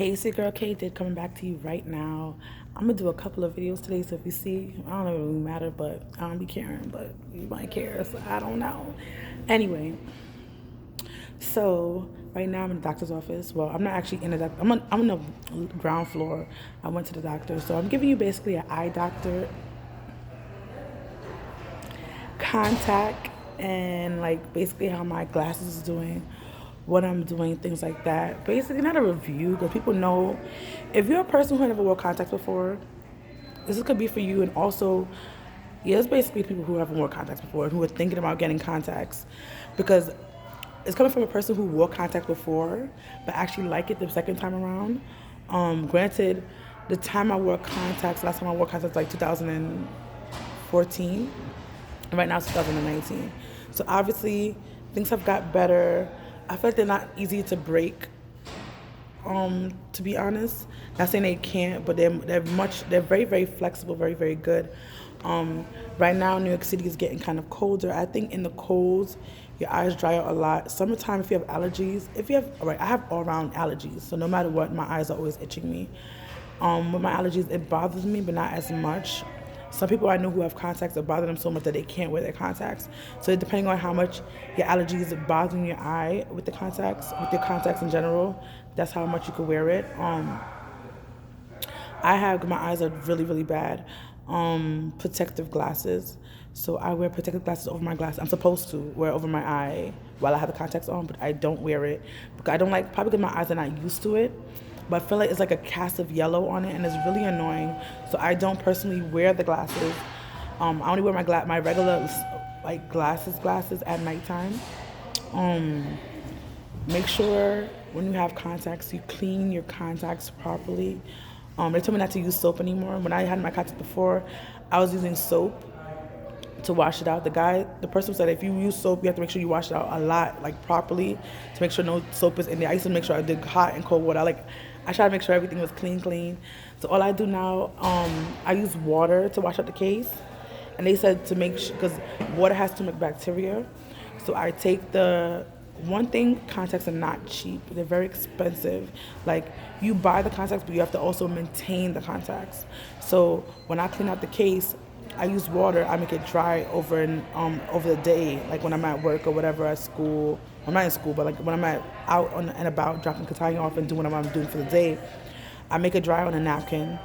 Hey, it's your girl K Did coming back to you right now. I'm gonna do a couple of videos today, so if you see, I don't know if it really matter, but I don't be caring, but you might care, so I don't know. Anyway, so right now I'm in the doctor's office. Well, I'm not actually in the doctor. I'm on the ground floor. I went to the doctor, so I'm giving you basically an eye doctor contact and like basically how my glasses is doing, what I'm doing, things like that. Basically, not a review because people know if you're a person who never wore contacts before, this could be for you. And also, yeah, it's basically people who haven't worn contacts before and who are thinking about getting contacts because it's coming from a person who wore contacts before but actually like it the second time around. Granted, the time I wore contacts, last time I wore contacts like 2014. And right now it's 2019. So obviously things have got better. I feel like they're not easy to break, to be honest. Not saying they can't, but they're very, very flexible, very, very good. Right now New York City is getting kind of colder. I think in the colds your eyes dry out a lot. Summertime, if you have allergies, all right, I have all around allergies, so no matter what, my eyes are always itching me. With my allergies, it bothers me, but not as much. Some people I know who have contacts that bother them so much that they can't wear their contacts. So depending on how much your allergies are bothering your eye with your contacts in general, that's how much you could wear it. I have my eyes are really, really bad. Protective glasses. So I wear protective glasses over my glass. I'm supposed to wear it over my eye while I have the contacts on, but I don't wear it because I don't like, probably because my eyes are not used to it. But I feel like it's like a cast of yellow on it, and it's really annoying. So I don't personally wear the glasses. I only wear my regular like glasses at nighttime. Um, Make sure when you have contacts, you clean your contacts properly. They told me not to use soap anymore. When I had my contacts before, I was using soap to wash it out. The person said if you use soap, you have to make sure you wash it out a lot, like properly, to make sure no soap is in there. I used to make sure I did hot and cold water. I try to make sure everything was clean. So all I do now, I use water to wash out the case. And they said to make sure, because water has too much bacteria. So I take the one thing, contacts are not cheap. They're very expensive. Like you buy the contacts, but you have to also maintain the contacts. So when I clean out the case, I use water. I make it dry over the day, like when I'm at work or whatever at school. I'm not in school, but like when I'm out and about, dropping Katanya off and doing what I'm doing for the day, I make it dry on a napkin,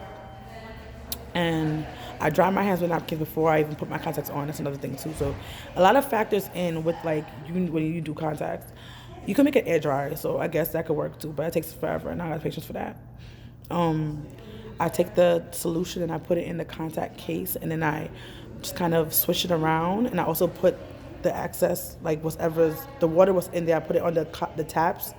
and I dry my hands with napkins before I even put my contacts on. That's another thing too. So a lot of factors in with like when you do contacts. You can make it air dry, so I guess that could work too, but it takes forever and I don't have patience for that. Um, I take the solution and I put it in the contact case, and then I just kind of switch it around, and I also put the excess, like whatever's the water was in there, I put it on the caps,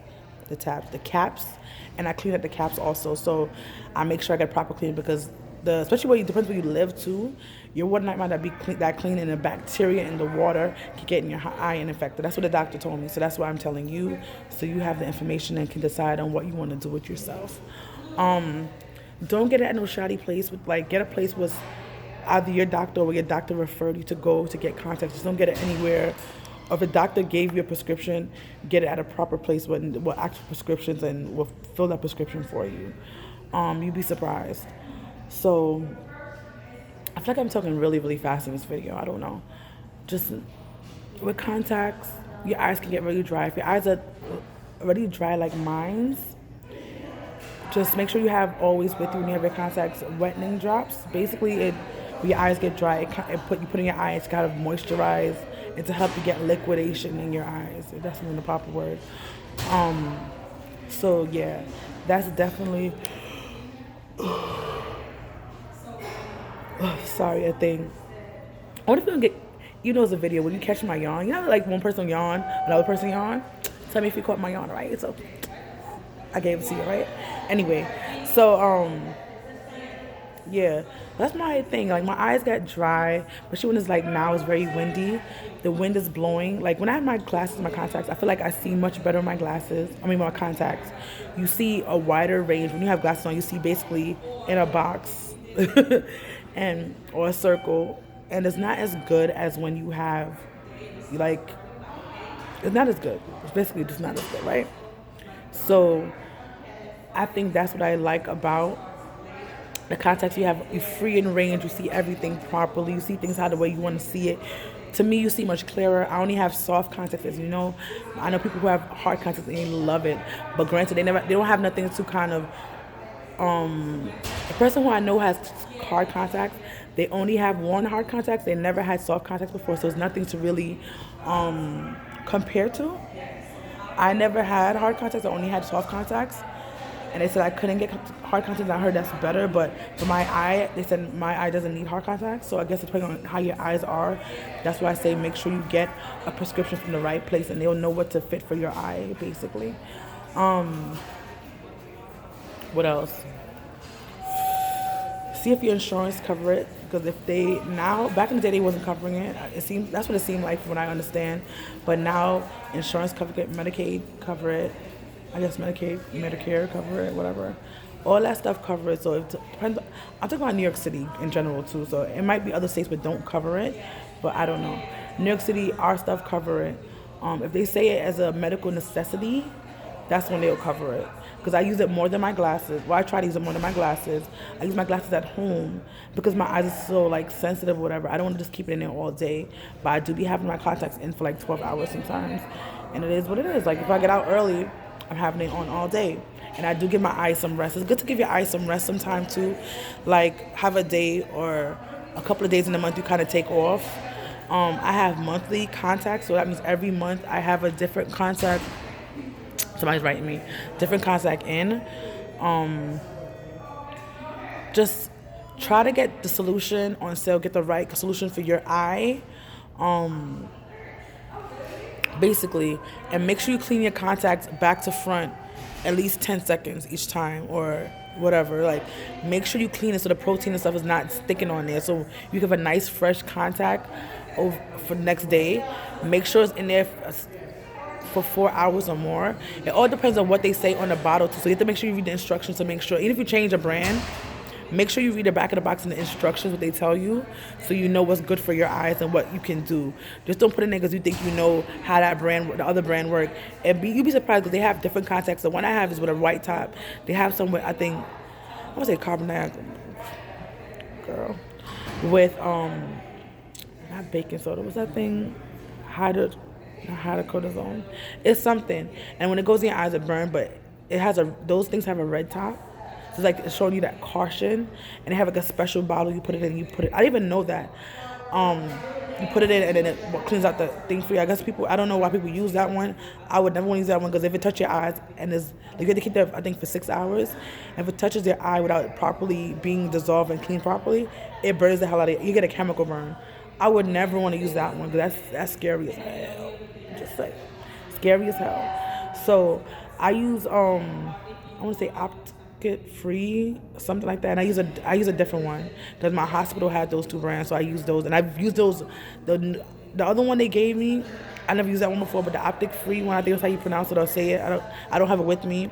and I clean up the caps also. So I make sure I get proper clean because especially where it depends where you live too. Your water might not be that clean, and the bacteria in the water can get in your eye and infect it. That's what the doctor told me. So that's why I'm telling you, so you have the information and can decide on what you want to do with yourself. Don't get it at no shoddy place. Get a place with either your doctor or your doctor referred you to go to get contacts. Just don't get it anywhere. Or if a doctor gave you a prescription, get it at a proper place with actual prescriptions and will fill that prescription for you. You'd be surprised. So I feel like I'm talking really, really fast in this video. I don't know. Just with contacts, your eyes can get really dry. If your eyes are already dry like mine's, just make sure you have always with you when you have your contacts whitening drops. Basically, when your eyes get dry, you put in your eyes to kind of moisturize and to help you get liquidation in your eyes. That's even the proper word. So yeah, that's definitely sorry a thing. I wonder if we can get, it's a video when you catch my yawn. You know, like one person yawn, another person yawn. Tell me if you caught my yawn, right? So I gave it to you, right? Anyway, so yeah, that's my thing. Like my eyes got dry, especially when it's like now it's very windy. The wind is blowing. Like when I have my glasses, my contacts, I feel like I see much better in my glasses. I mean my contacts. You see a wider range. When you have glasses on, you see basically in a box or a circle, and it's not as good as when you have like it's not as good. It's basically just not as good, right? So I think that's what I like about the contacts. You free in range, you see everything properly, you see things how the way you want to see it. To me, you see much clearer. I only have soft contacts, as you know. I know people who have hard contacts and they love it, but granted, they don't have nothing to kind of the person who I know has hard contacts. They only have one hard contacts. They never had soft contacts before, so it's nothing to really compare to. I never had hard contacts. I only had soft contacts, and they said I couldn't get hard contacts. I heard that's better, but for my eye, they said my eye doesn't need hard contacts. So I guess depending on how your eyes are, that's why I say make sure you get a prescription from the right place, and they'll know what to fit for your eye, basically. What else? See if your insurance cover it, because if they now, back in the day they wasn't covering it. It seems that's what it seemed like from what I understand, but now insurance cover it, Medicaid cover it, I guess Medicaid, Medicare cover it, whatever. All that stuff cover it. So it depends. I'm talking about New York City in general too. So it might be other states but don't cover it, but I don't know. New York City, our stuff cover it. If they say it as a medical necessity, that's when they'll cover it. Because I use it more than my glasses. Well, I try to use it more than my glasses. I use my glasses at home because my eyes are so like sensitive or whatever. I don't want to just keep it in there all day. But I do be having my contacts in for like 12 hours sometimes. And it is what it is. Like if I get out early, I'm having it on all day. And I do give my eyes some rest. It's good to give your eyes some rest sometime too. Like have a day or a couple of days in a month you kind of take off. I have monthly contacts, so that means every month I have a different contact. Somebody's writing me. Different contact in. Just try to get the solution on sale. Get the right solution for your eye. Basically. And make sure you clean your contacts back to front at least 10 seconds each time or whatever. Like, make sure you clean it so the protein and stuff is not sticking on there. So you have a nice fresh contact for the next day. Make sure it's in there for 4 hours or more. It all depends on what they say on the bottle too. So you have to make sure you read the instructions to make sure, even if you change a brand, make sure you read the back of the box and the instructions, what they tell you, so you know what's good for your eyes and what you can do. Just don't put it in because you think you know how that brand, the other brand work. And you'd be surprised because they have different contacts. The one I have is with a white top. They have some with, I think, I want to say carbon dioxide, girl, with, not baking soda, what's that thing? Hydrocortisone. It's something. And when it goes in your eyes, it burns, but it has those things have a red top. So it's like it's showing you that caution. And they have like a special bottle you put it in, I didn't even know that. You put it in and then it cleans out the thing for you. I guess I don't know why people use that one. I would never want to use that one because if it touches your eyes and like you have to keep that, I think, for 6 hours. And if it touches your eye without it properly being dissolved and cleaned properly, it burns the hell out of it. You get a chemical burn. I would never want to use that one because that's scary as hell. Just like scary as hell. So I use I want to say Optic Free, something like that. And I use a different one because my hospital had those two brands, so I use those. And I've used those. The other one they gave me, I never used that one before, but the Optic Free one, I think that's how you pronounce it or say it. I don't have it with me.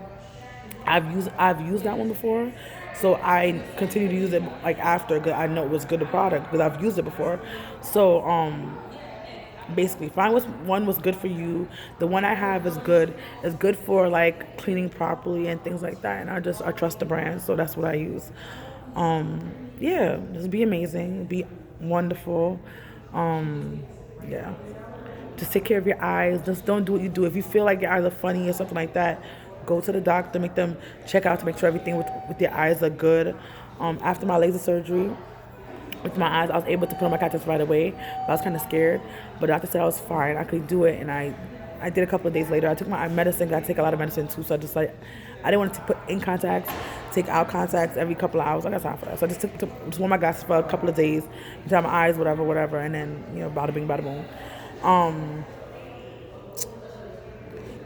I've used that one before. So I continue to use it like after, because I know it was good, the product, because I've used it before. So basically find one was good for you. The one I have is good. It's good for like cleaning properly and things like that. And I trust the brand, so that's what I use. Yeah, just be amazing, be wonderful. Yeah, just take care of your eyes. Just don't do what you do. If you feel like your eyes are funny or something like that, go to the doctor, make them check out to make sure everything with your eyes are good. After my laser surgery, with my eyes, I was able to put on my contacts right away, but I was kind of scared. But the doctor said I was fine, I could do it, and I did a couple of days later. I took my medicine, I take a lot of medicine too, so I just like, I didn't want to put in contacts, take out contacts every couple of hours. I got time for that. So I just wore my glasses for a couple of days, until my eyes, whatever, and then, bada bing, bada boom.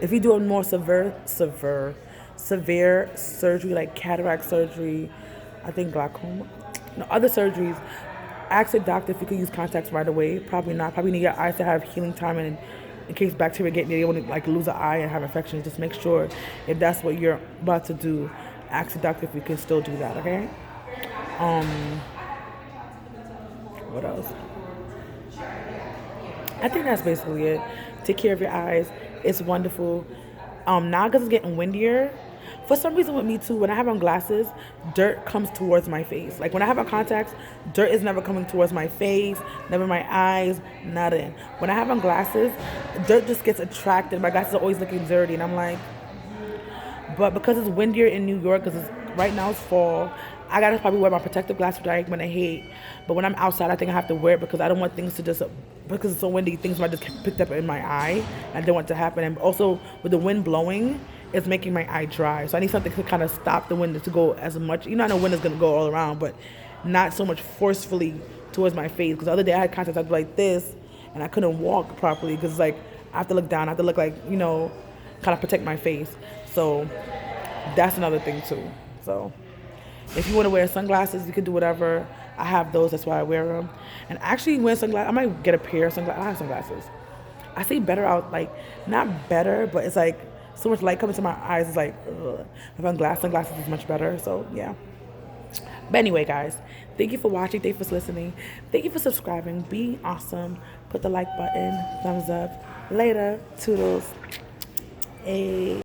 If you do a more severe surgery, like cataract surgery, I think glaucoma, other surgeries, ask your doctor if you can use contacts right away. Probably not. Probably need your eyes to have healing time, and in case bacteria get there, you want to like lose an eye and have infections. Just make sure if that's what you're about to do, ask the doctor if you can still do that. Okay. What else? I think that's basically it. Take care of your eyes. It's wonderful. Now because it's getting windier, For some reason with me too, when I have on glasses, dirt comes towards my face. Like when I have on contacts, dirt is never coming towards my face, never my eyes, nothing. When I have on glasses, dirt just gets attracted. My glasses are always looking dirty, and I'm like, but because it's windier in New York, because right now it's fall, I gotta probably wear my protective glasses, which I hate. But when I'm outside, I think I have to wear it because I don't want things to just, because it's so windy, things might just get picked up in my eye. I don't want it to happen. And also, with the wind blowing, it's making my eye dry. So I need something to kind of stop the wind to go as much. You know, I know wind is gonna go all around, but not so much forcefully towards my face. Because the other day I had contacts, I was like this, and I couldn't walk properly because like I have to look down, I have to look like, you know, kind of protect my face. So that's another thing too. So if you want to wear sunglasses, you can do whatever. I have those, that's why I wear them. And actually, wearing sunglasses, I might get a pair of sunglasses. I have sunglasses. I see better out, like, not better, but it's like so much light coming to my eyes. It's like, ugh. If I'm sunglasses is much better. So, yeah. But anyway, guys, thank you for watching. Thank you for listening. Thank you for subscribing. Be awesome. Put the like button, thumbs up. Later. Toodles. Hey.